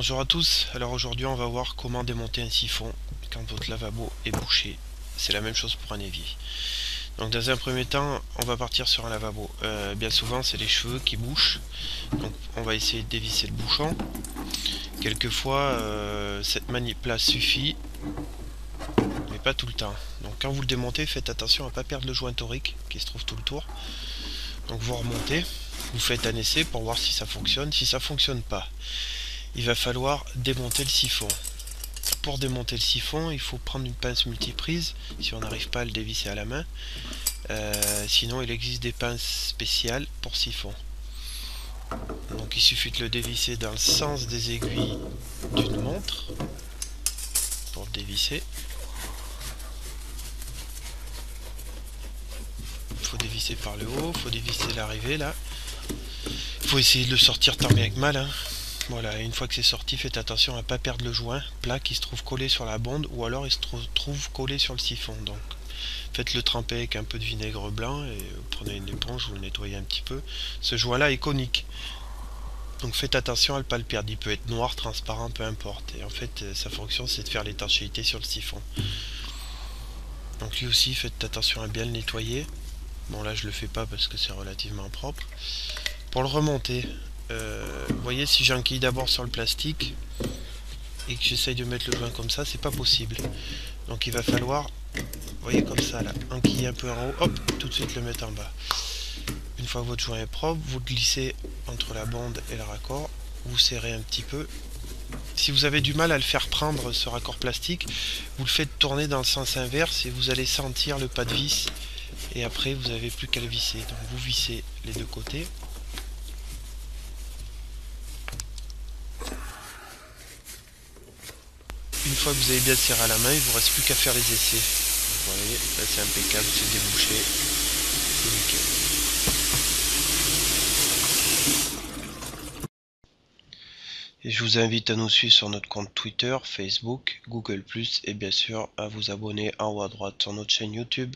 Bonjour à tous, alors aujourd'hui on va voir comment démonter un siphon quand votre lavabo est bouché. C'est la même chose pour un évier. Donc dans un premier temps, on va partir sur un lavabo. Bien souvent c'est les cheveux qui bouchent, donc on va essayer de dévisser le bouchon. Quelquefois cette manip-là suffit, mais pas tout le temps. Donc quand vous le démontez, faites attention à ne pas perdre le joint torique qui se trouve tout le tour. Donc vous remontez, vous faites un essai pour voir si ça fonctionne. Si ça fonctionne pas, il va falloir démonter le siphon. Pour démonter le siphon, il faut prendre une pince multiprise si on n'arrive pas à le dévisser à la main. Sinon, il existe des pinces spéciales pour siphon. Donc il suffit de le dévisser dans le sens des aiguilles d'une montre pour le dévisser. Il faut dévisser par le haut, il faut dévisser l'arrivée là. Il faut essayer de le sortir tant bien que mal, hein. Voilà, une fois que c'est sorti, faites attention à ne pas perdre le joint plat qui se trouve collé sur la bonde ou alors il se trouve collé sur le siphon. Donc faites-le tremper avec un peu de vinaigre blanc et vous prenez une éponge, vous le nettoyez un petit peu. Ce joint là est conique, donc faites attention à ne pas le perdre. Il peut être noir, transparent, peu importe. Et en fait sa fonction c'est de faire l'étanchéité sur le siphon. Donc lui aussi faites attention à bien le nettoyer. Bon là je le fais pas parce que c'est relativement propre. Pour le remonter, vous voyez, si j'enquille d'abord sur le plastique et que j'essaye de mettre le joint comme ça, c'est pas possible. Donc il va falloir, vous voyez, comme ça là, enquiller un peu en haut, hop, tout de suite le mettre en bas. Une fois que votre joint est propre, vous le glissez entre la bande et le raccord, vous serrez un petit peu. Si vous avez du mal à le faire prendre, ce raccord plastique, vous le faites tourner dans le sens inverse et vous allez sentir le pas de vis. Et après, vous n'avez plus qu'à le visser. Donc vous vissez les deux côtés. Une fois que vous avez bien serré à la main, il ne vous reste plus qu'à faire les essais. Vous voyez, là c'est impeccable, c'est débouché, c'est nickel. Et je vous invite à nous suivre sur notre compte Twitter, Facebook, Google+, et bien sûr à vous abonner en haut à droite sur notre chaîne YouTube.